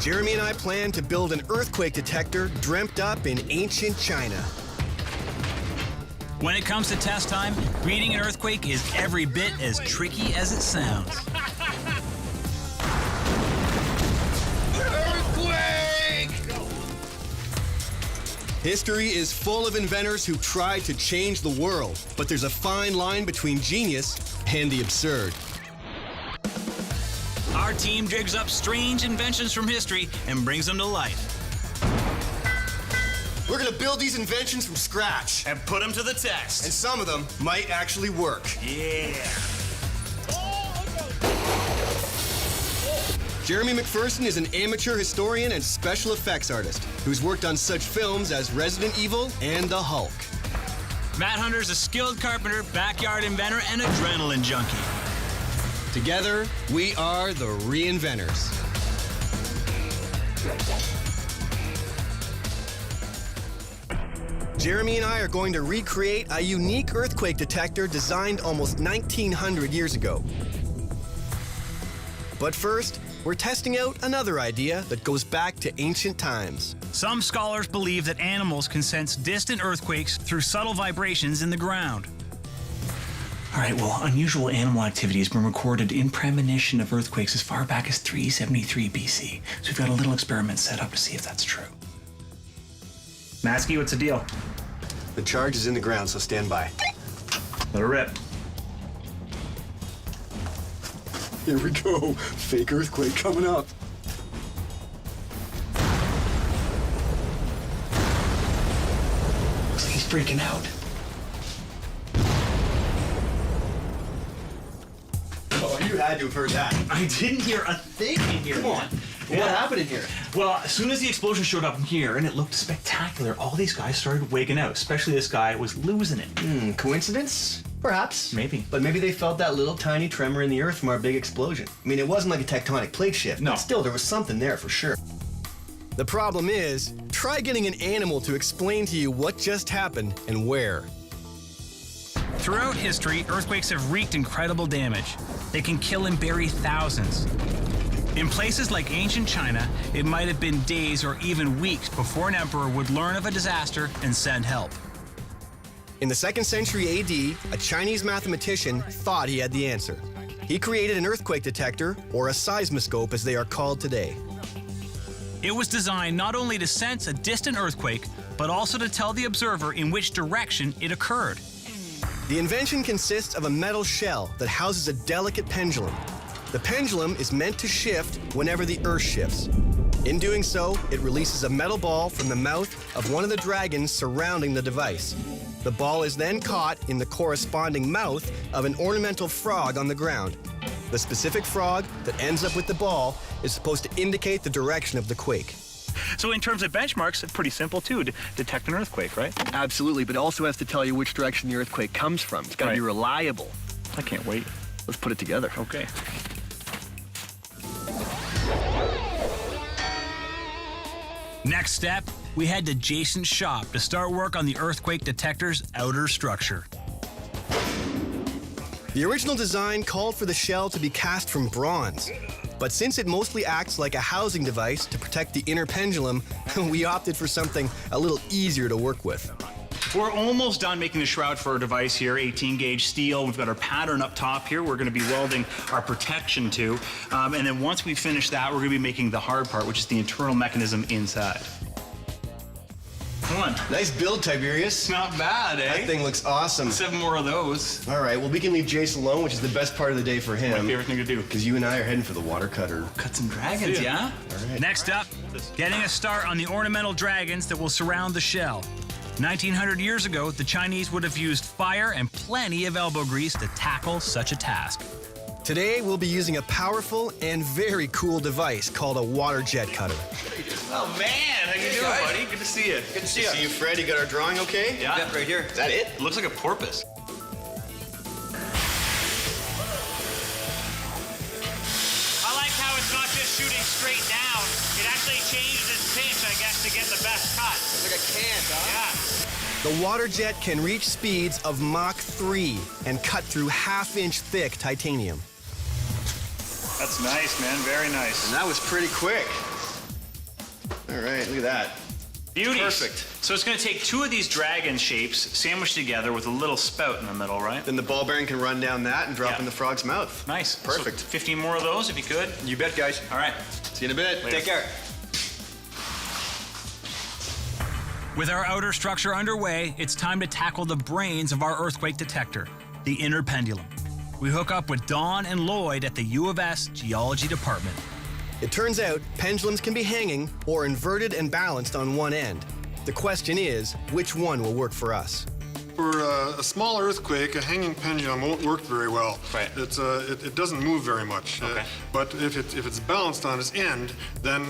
Jeremy and I plan to build an earthquake detector dreamt up in ancient China. When it comes to test time, reading an earthquake is every bit as tricky as it sounds. Earthquake! History is full of inventors who tried to change the world, but there's a fine line between genius and the absurd. Our team digs up strange inventions from history and brings them to life. We're gonna build these inventions from scratch. And put them to the test. And some of them might actually work. Yeah. Jeremy MacPherson is an amateur historian and special effects artist who's worked on such films as Resident Evil and The Hulk. Matt Hunter's a skilled carpenter, backyard inventor, and adrenaline junkie. Together, we are the Re-Inventors. Jeremy and I are going to recreate a unique earthquake detector designed almost 1900 years ago. But first, we're testing out another idea that goes back to ancient times. Some scholars believe that animals can sense distant earthquakes through subtle vibrations in the ground. All right, well, unusual animal activity has been recorded in premonition of earthquakes as far back as 373 BC. So we've got a little experiment set up to see if that's true. Matsky, what's the deal? The charge is in the ground, so stand by. Let her rip. Here we go. Fake earthquake coming up. Looks like he's freaking out. Oh, you had to have heard that. I didn't hear a thing in here. Come on. What happened in here? Well, as soon as the explosion showed up in here and it looked spectacular, all these guys started waking out, especially this guy was losing it. Coincidence? Perhaps. Maybe. But maybe they felt that little tiny tremor in the earth from our big explosion. I mean, it wasn't like a tectonic plate shift. No. But still, there was something there for sure. The problem is, try getting an animal to explain to you what just happened and where. Throughout history, earthquakes have wreaked incredible damage. They can kill and bury thousands. In places like ancient China, it might have been days or even weeks before an emperor would learn of a disaster and send help. In the 2nd century AD, a Chinese mathematician thought he had the answer. He created an earthquake detector, or a seismoscope as they are called today. It was designed not only to sense a distant earthquake, but also to tell the observer in which direction it occurred. The invention consists of a metal shell that houses a delicate pendulum. The pendulum is meant to shift whenever the Earth shifts. In doing so, it releases a metal ball from the mouth of one of the dragons surrounding the device. The ball is then caught in the corresponding mouth of an ornamental frog on the ground. The specific frog that ends up with the ball is supposed to indicate the direction of the quake. So in terms of benchmarks, it's pretty simple too, to detect an earthquake, right? Absolutely, but it also has to tell you which direction the earthquake comes from. It's got to be reliable. I can't wait. Let's put it together. Okay. Next step, we head to Jason's shop to start work on the earthquake detector's outer structure. The original design called for the shell to be cast from bronze. But since it mostly acts like a housing device to protect the inner pendulum, we opted for something a little easier to work with. We're almost done making the shroud for our device here, 18-gauge steel. We've got our pattern up top here. We're going to be welding our protection to. And then once we finish that, we're going to be making the hard part, which is the internal mechanism inside. Come on. Nice build, Tiberius. Not bad, eh? That thing looks awesome. 7 more of those. All right, well, we can leave Jason alone, which is the best part of the day for him. My favorite thing to do. Because you and I are heading for the water cutter. Cut some dragons, yeah? All right. Next up, getting a start on the ornamental dragons that will surround the shell. 1900 years ago, the Chinese would have used fire and plenty of elbow grease to tackle such a task. Today, we'll be using a powerful and very cool device called a water jet cutter. Oh, man. How you doing, buddy? Good to see you. Good to see you. See you, Fred. You got our drawing okay? Yeah. Yep, right here. Is that it? It looks like a porpoise. I like how it's not just shooting straight down. It actually changes its pitch, I guess, to get the best cut. It's like a can, huh? Yeah. The water jet can reach speeds of Mach 3 and cut through half-inch thick titanium. That's nice, man. Very nice. And that was pretty quick. All right, look at that. Beauties. Perfect. So it's going to take two of these dragon shapes sandwiched together with a little spout in the middle, right? Then the ball bearing can run down that and drop Yeah. in the frog's mouth. Nice. Perfect. So 15 more of those if you could. You bet, guys. All right. See you in a bit. Later. Take care. With our outer structure underway, it's time to tackle the brains of our earthquake detector, the inner pendulum. We hook up with Don and Lloyd at the U of S Geology Department. It turns out pendulums can be hanging or inverted and balanced on one end. The question is, which one will work for us? For a small earthquake, a hanging pendulum won't work very well. Right. It doesn't move very much. Okay. But if it's balanced on its end, then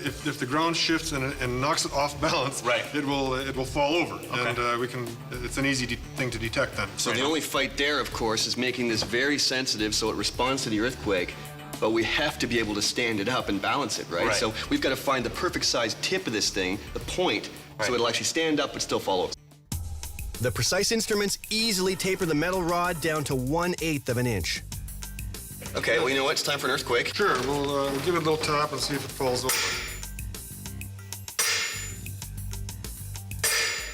if the ground shifts and knocks it off balance, Right. it will fall over, Okay. and it's an easy thing to detect then. So the only fight there, of course, is making this very sensitive so it responds to the earthquake. But we have to be able to stand it up and balance it, right? Right. So we've got to find the perfect size tip of this thing, the point, Right. so it'll actually stand up but still fall over. The precise instruments easily taper the metal rod down to 1/8 of an inch. Okay, well, you know what? It's time for an earthquake. Sure, we'll give it a little tap and see if it falls over.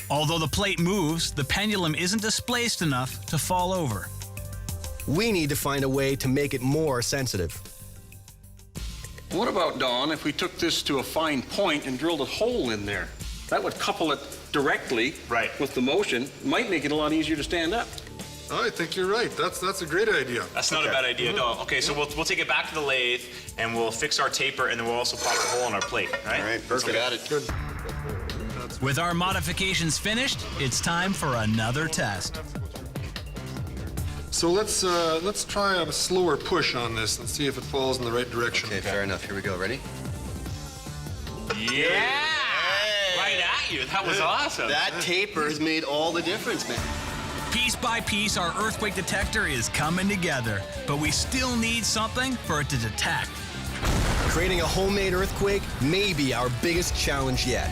Although the plate moves, the pendulum isn't displaced enough to fall over. We need to find a way to make it more sensitive. What about, Don, if we took this to a fine point and drilled a hole in there? That would couple it directly Right. with the motion, might make it a lot easier to stand up. I think you're right. That's a great idea. That's not a bad idea at all. Okay, so we'll take it back to the lathe and we'll fix our taper and then we'll also pop a hole in our plate, right? All right, perfect. Got it. Good. With our modifications finished, it's time for another test. So let's try a slower push on this and see if it falls in the right direction. Okay, fair enough. Here we go. Ready? Yeah! Right at you. That was awesome. That taper has made all the difference, man. Piece by piece, our earthquake detector is coming together, but we still need something for it to detect. Creating a homemade earthquake may be our biggest challenge yet.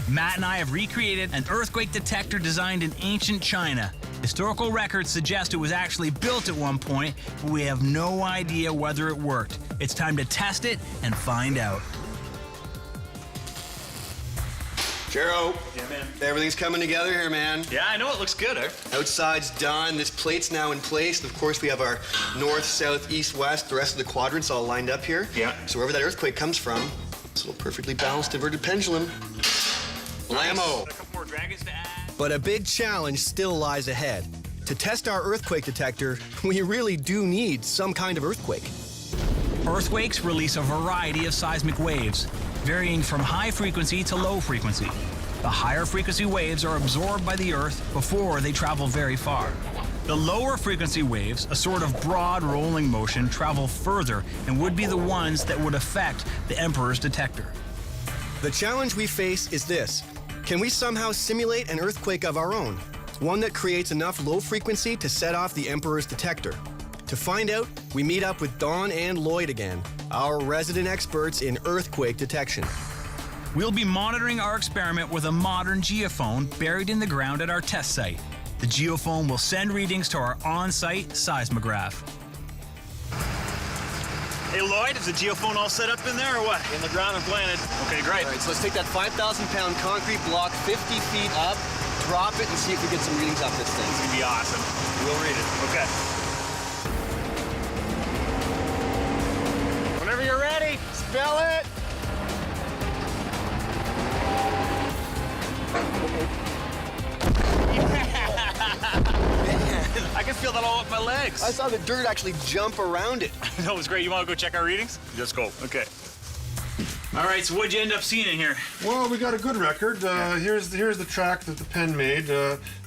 Matt and I have recreated an earthquake detector designed in ancient China. Historical records suggest it was actually built at one point, but we have no idea whether it worked. It's time to test it and find out. Jero, Yeah, man. everything's coming together here, man. Yeah, I know it looks good. Outside's done. This plate's now in place. And of course, we have our north, south, east, west, the rest of the quadrants all lined up here. Yeah. So wherever that earthquake comes from, this little perfectly balanced inverted pendulum. Blammo. A couple more dragons to add. But a big challenge still lies ahead. To test our earthquake detector, we really do need some kind of earthquake. Earthquakes release a variety of seismic waves, varying from high frequency to low frequency. The higher frequency waves are absorbed by the Earth before they travel very far. The lower frequency waves, a sort of broad rolling motion, travel further and would be the ones that would affect the Emperor's detector. The challenge we face is this. Can we somehow simulate an earthquake of our own? One that creates enough low frequency to set off the Emperor's detector. To find out, we meet up with Don and Lloyd again, our resident experts in earthquake detection. We'll be monitoring our experiment with a modern geophone buried in the ground at our test site. The geophone will send readings to our on-site seismograph. Hey, Lloyd, is the geophone all set up in there or what? In the ground and planted. Okay, great. All right, so let's take that 5,000-pound concrete block 50 feet up, drop it, and see if we get some readings off this thing. It's gonna be awesome. We'll read it. Okay. Whenever you're ready, spell it. I can feel that all up my legs. I saw the dirt actually jump around it. That was great. You want to go check our readings? Let's go. Okay. All right, so what'd you end up seeing in here? Well, we got a good record. Here's the track that the pen made,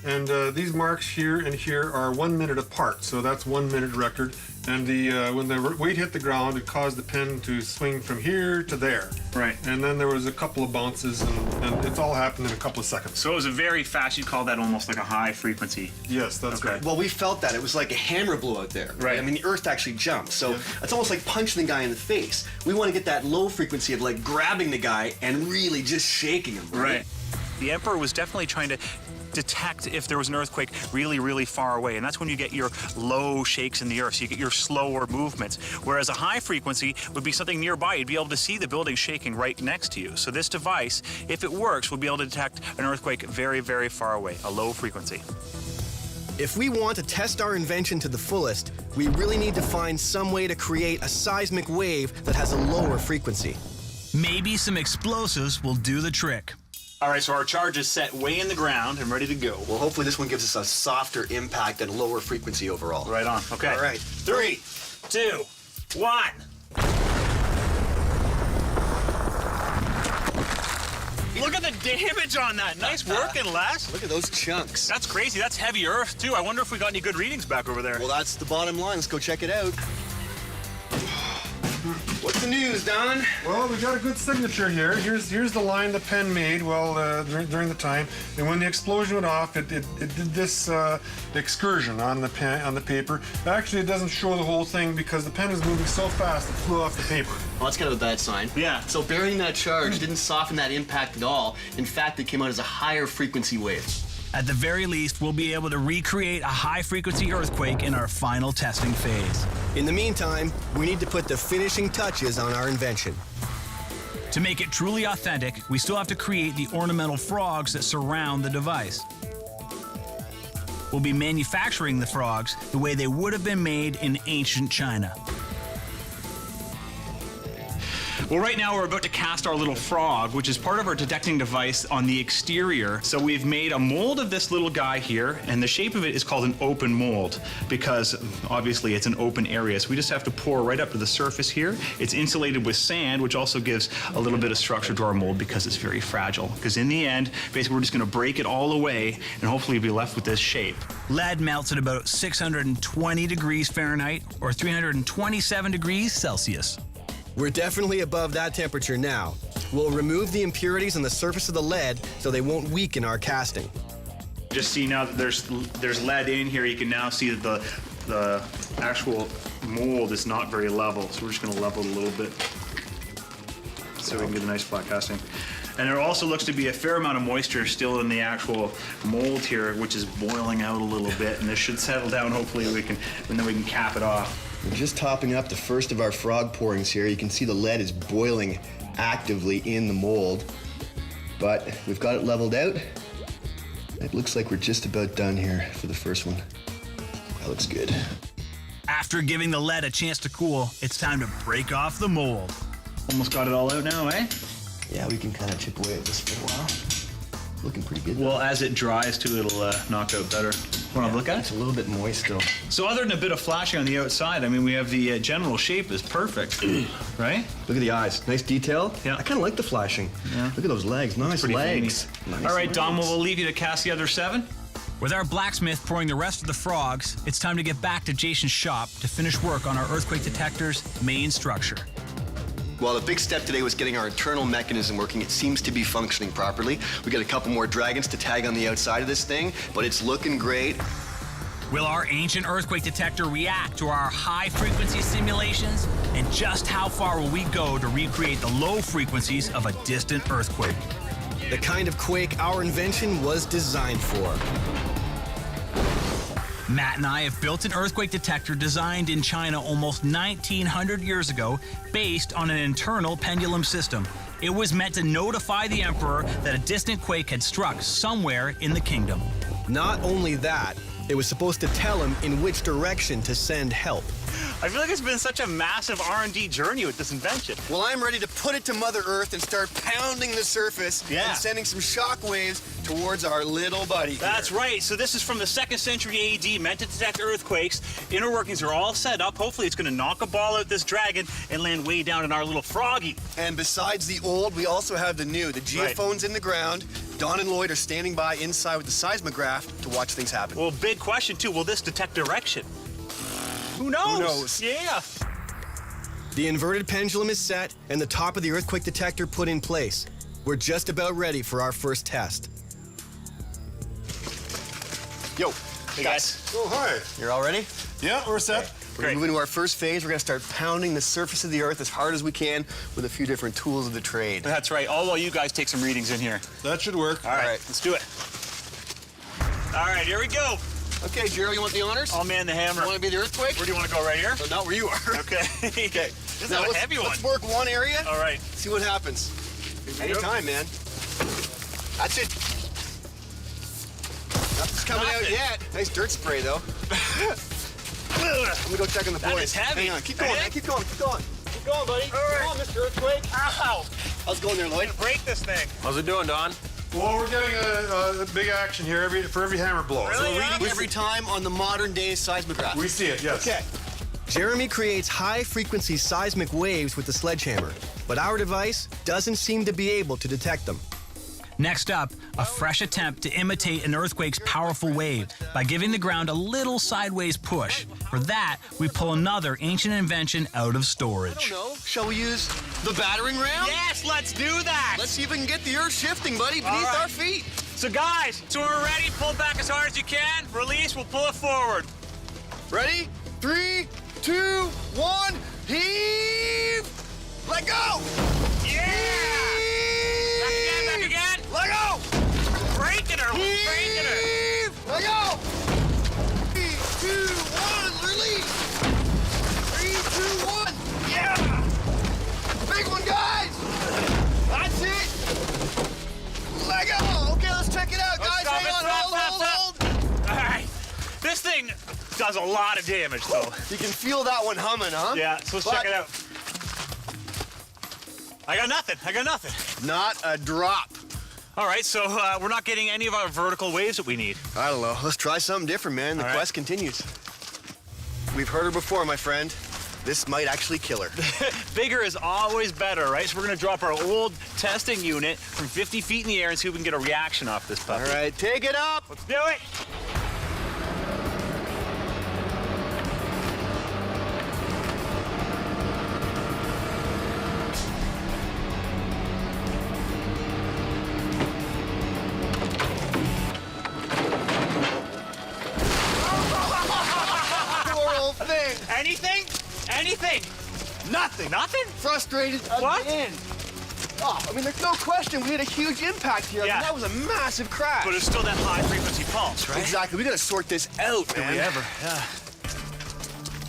and these marks here and here are 1 minute apart, so that's 1 minute record. And when the weight hit the ground, it caused the pen to swing from here to there. Right. And then there was a couple of bounces, and it all happened in a couple of seconds. So it was a very fast, you'd call that almost like a high frequency. Yes, that's Okay. right. Well, we felt that. It was like a hammer blew out there. Right. I mean, the earth actually jumped. So it's almost like punching the guy in the face. We want to get that low frequency of like grabbing the guy and really just shaking him. Right. The Emperor was definitely trying to detect if there was an earthquake really, really far away. And that's when you get your low shakes in the earth, so you get your slower movements. Whereas a high frequency would be something nearby. You'd be able to see the building shaking right next to you. So this device, if it works, will be able to detect an earthquake very, very far away, a low frequency. If we want to test our invention to the fullest, we really need to find some way to create a seismic wave that has a lower frequency. Maybe some explosives will do the trick. All right, so our charge is set way in the ground and ready to go. Well, hopefully this one gives us a softer impact and lower frequency overall. Right on. Okay. All right. 3, 2, 1. Look at the damage on that. Nice working, Les. Look at those chunks. That's crazy. That's heavy earth, too. I wonder if we got any good readings back over there. Well, that's the bottom line. Let's go check it out. What's the news, Don? Well, we got a good signature here. Here's the line the pen made during the time. And when the explosion went off, it did this excursion on the paper. Actually, it doesn't show the whole thing because the pen is moving so fast it flew off the paper. Well, that's kind of a bad sign. Yeah. So burying that charge didn't soften that impact at all. In fact, it came out as a higher frequency wave. At the very least, we'll be able to recreate a high-frequency earthquake in our final testing phase. In the meantime, we need to put the finishing touches on our invention. To make it truly authentic, we still have to create the ornamental frogs that surround the device. We'll be manufacturing the frogs the way they would have been made in ancient China. Well, right now we're about to cast our little frog, which is part of our detecting device on the exterior. So we've made a mold of this little guy here, and the shape of it is called an open mold because obviously it's an open area. So we just have to pour right up to the surface here. It's insulated with sand, which also gives a little bit of structure to our mold because it's very fragile. Because in the end, basically we're just going to break it all away and hopefully be left with this shape. Lead melts at about 620 degrees Fahrenheit or 327 degrees Celsius. We're definitely above that temperature now. We'll remove the impurities on the surface of the lead so they won't weaken our casting. Just see now that there's lead in here, you can now see that the actual mold is not very level. So we're just going to level it a little bit so we can get a nice flat casting. And there also looks to be a fair amount of moisture still in the actual mold here, which is boiling out a little bit, and this should settle down. Hopefully and then we can cap it off. We're just topping up the first of our frog pourings here. You can see the lead is boiling actively in the mold, but we've got it leveled out. It looks like we're just about done here for the first one. That looks good. After giving the lead a chance to cool, it's time to break off the mold. Almost got it all out now, eh? Yeah, we can kind of chip away at this for a while. Looking pretty good. Well, as it dries too, it'll knock out better. Want to look at It's it? a little bit moist still. So other than a bit of flashing on the outside, I mean, we have the general shape is perfect, right? Look at the eyes. Nice detail. Yeah. I kind of like the flashing. Yeah. Look at those legs. Nice Pretty legs. veiny. Nice All right, Dom, legs. we'll leave you to cast the other 7. With our blacksmith pouring the rest of the frogs, it's time to get back to Jason's shop to finish work on our earthquake detector's main structure. Well, the big step today was getting our internal mechanism working. It seems to be functioning properly. We got a couple more dragons to tag on the outside of this thing, but it's looking great. Will our ancient earthquake detector react to our high-frequency simulations? And just how far will we go to recreate the low frequencies of a distant earthquake? The kind of quake our invention was designed for. Matt and I have built an earthquake detector designed in China almost 1,900 years ago, based on an internal pendulum system. It was meant to notify the emperor that a distant quake had struck somewhere in the kingdom. Not only that, it was supposed to tell him in which direction to send help. I feel like it's been such a massive R&D journey with this invention. Well, I'm ready to put it to Mother Earth and start pounding the surface Yeah. and sending some shock waves towards our little buddy here. That's right. So this is from the 2nd century AD, meant to detect earthquakes. Inner workings are all set up. Hopefully it's going to knock a ball out this dragon and land way down in our little froggy. And besides the old, we also have the new. The geophone's in the ground. Don and Lloyd are standing by inside with the seismograph to watch things happen. Well, big question, too. Will this detect direction? Who knows? Who knows? Yeah. The inverted pendulum is set and the top of the earthquake detector put in place. We're just about ready for our first test. Yo, Hey, guys. Oh, hi. you're all ready? Yeah, we're set. We're gonna move into our first phase. We're gonna start pounding the surface of the earth as hard as we can with a few different tools of the trade. That's right. All while you guys take some readings in here. That should work. All right. Let's do it. All right, here we go. Okay, Gerald, you want the honors? I'll man the hammer. You want to be the earthquake? Where do you want to go, right here? So not where you are. Okay. Okay. This is Now a heavy one. Let's work one area. All right. See what happens. Anytime, man. That's it. Nothing's coming out yet. Nice dirt spray, though. Let me go check on the boys. That is heavy. Hang on. Keep going, man. Keep going. Keep going. Keep going, buddy. All right. Come on, Mr. Earthquake. Ow! How's it going there, Lloyd? Break this thing. How's it doing, Don? Well, we're getting a big action here for every hammer blow. Really? So Reading every time on the modern day seismograph. we see it, yes. Okay. Jeremy creates high-frequency seismic waves with the sledgehammer, but our device doesn't seem to be able to detect them. Next up, a fresh attempt to imitate an earthquake's powerful wave by giving the ground a little sideways push. For that, we pull another ancient invention out of storage. No. Shall we use the battering ram? Yes, let's do that. Let's see if we can get the earth shifting, buddy, beneath right. our feet. So guys, so we're ready. Pull back as hard as you can. Release, we'll pull it forward. Ready? 3, 2, 1, heave! Let go! Yeah! Back again, back again. Let go! Breaking her, we're breaking her. Heave! Let go! 3, 2, 1, release! 3, 2, 1, yeah! Big one, guys! That's it! Let go! Okay, let's check it out, guys. Stop Hang it, on, stop, hold. All right. This thing does a lot of damage, though. You can feel that one humming, huh? Yeah, so let's check it out. I got nothing. I got nothing. Not a drop. All right, so we're not getting any of our vertical waves that we need. I don't know. Let's try something different, man. The All right. quest continues. We've heard her before, my friend. This might actually kill her. Bigger is always better, right? So we're gonna drop our old testing unit from 50 feet in the air and see if we can get a reaction off this puppy. All right, take it up. Let's do it. Poor old thing. Anything? Anything? Nothing. Nothing? Frustrated What? again. Oh, I mean, there's no question we had a huge impact here. I Yeah. mean, that was a massive crash. But it's still that high frequency pulse, right? Exactly. We got to sort this out, man. Yeah.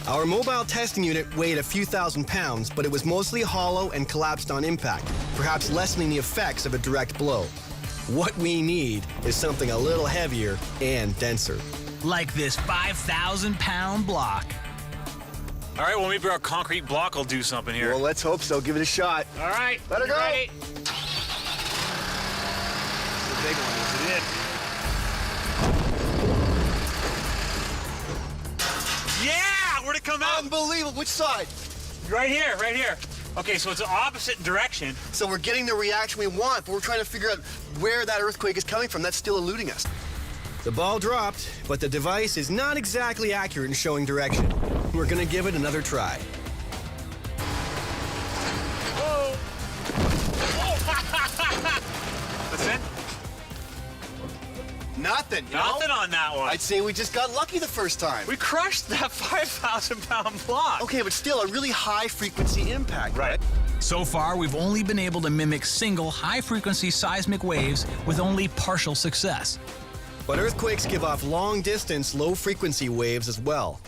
Our mobile testing unit weighed a few thousand pounds, but it was mostly hollow and collapsed on impact, perhaps lessening the effects of a direct blow. What we need is something a little heavier and denser. Like this 5,000-pound block. All right, well, maybe our concrete block will do something here. Well, let's hope so. Give it a shot. All right. Let her you go. ready? The big one. It did. Yeah! Where'd it come out? Unbelievable. Which side? Right here, right here. Okay, so it's the opposite direction. So we're getting the reaction we want, but we're trying to figure out where that earthquake is coming from. That's still eluding us. The ball dropped, but the device is not exactly accurate in showing direction. We're gonna give it another try. Whoa! That's it? Nothing. you know? Nothing on that one. I'd say we just got lucky the first time. We crushed that 5,000-pound block. Okay, but still a really high frequency impact. Right. So far, we've only been able to mimic single high-frequency seismic waves with only partial success. But earthquakes give off long-distance, low-frequency waves as well.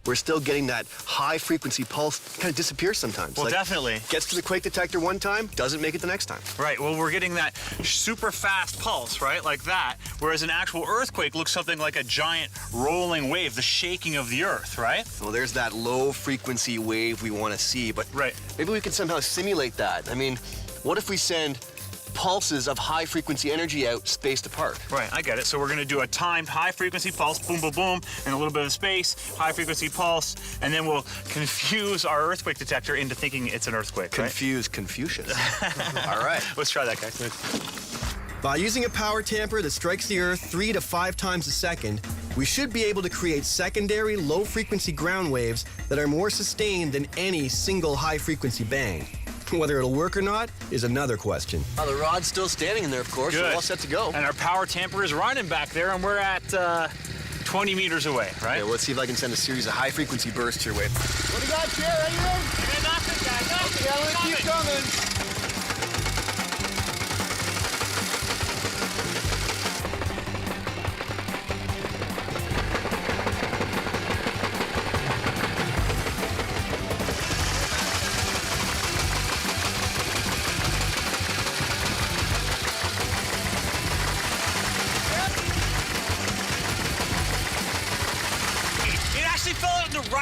We're still getting that high frequency pulse kind of disappears sometimes. Well, definitely. Gets to the quake detector one time, doesn't make it the next time. Right, well, we're getting that super fast pulse, right, like that, whereas an actual earthquake looks something like a giant rolling wave, the shaking of the earth, right? Well, there's that low frequency wave we want to see, but Right. maybe we can somehow simulate that. I mean, what if we send pulses of high frequency energy out spaced apart? Right, I get it. So we're gonna do a timed high frequency pulse, boom, boom, boom, and a little bit of space, high frequency pulse, and then we'll confuse our earthquake detector into thinking it's an earthquake, right? Confuse Confucius. All right. Let's try that, guys. By using a power tamper that strikes the Earth 3 to 5 times a second, we should be able to create secondary low-frequency ground waves that are more sustained than any single high-frequency bang. Whether it'll work or not is another question. The rod's still standing in there, of course. Good. We're all set to go. And our power tamper is running back there, and we're at 20 meters away, right? Okay, well, let's see if I can send a series of high frequency bursts your way. What do you got, Chair? Anything? Hey, nothing, guys. Nothing. Yeah, let's keep coming.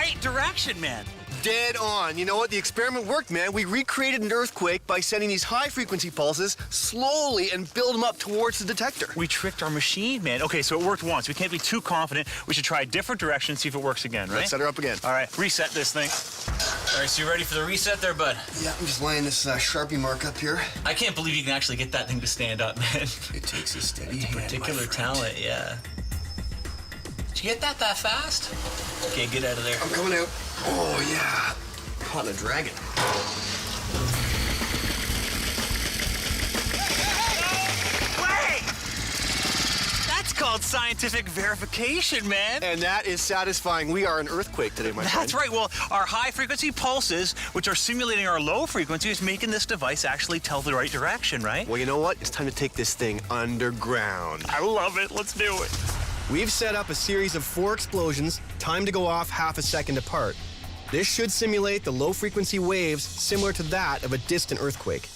right direction, man. Dead on. You know what? The experiment worked, man. We recreated an earthquake by sending these high-frequency pulses slowly and build them up towards the detector. We tricked our machine, man. Okay, so it worked once. We can't be too confident. We should try a different direction and see if it works again, right? Let's set her up again. All right, reset this thing. All right, so you ready for the reset there, bud? Yeah, I'm just laying this Sharpie mark up here. I can't believe you can actually get that thing to stand up, man. It takes a steady hand, Particular my friend. talent, yeah. Did you get that fast? Okay, get out of there. I'm coming out. Oh, yeah. Caught a dragon. Wait! That's called scientific verification, man. And that is satisfying. We are an earthquake today, my friend. That's right. Well, our high-frequency pulses, which are simulating our low frequency, is making this device actually tell the right direction, right? Well, you know what? It's time to take this thing underground. I love it. Let's do it. We've set up a series of 4 explosions, timed to go off half a second apart. This should simulate the low-frequency waves similar to that of a distant earthquake.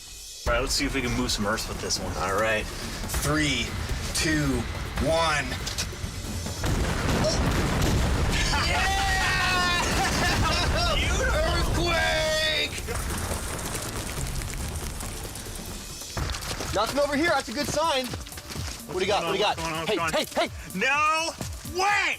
All right, let's see if we can move some earth with this one. All right. 3, 2, 1. Earthquake! Nothing over here. That's a good sign. What do you got? What do you got? Hey! No way!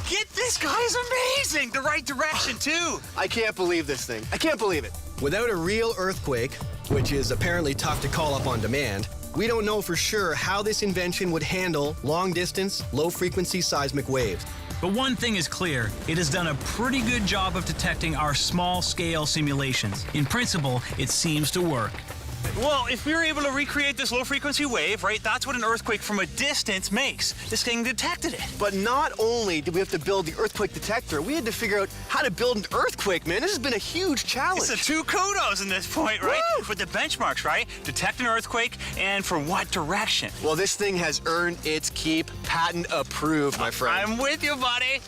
Get this guy's amazing! The right direction, too. I can't believe this thing. I can't believe it. Without a real earthquake, which is apparently tough to call up on demand, we don't know for sure how this invention would handle long-distance, low-frequency seismic waves. But one thing is clear, it has done a pretty good job of detecting our small-scale simulations. In principle, it seems to work. Well, if we were able to recreate this low-frequency wave, right, that's what an earthquake from a distance makes. This thing detected it. But not only did we have to build the earthquake detector, we had to figure out how to build an earthquake, man. This has been a huge challenge. It's a 2 kudos in this point, right? Woo! With the benchmarks, right? Detect an earthquake and for what direction. Well, this thing has earned its keep. Patent approved, my friend. I'm with you, buddy.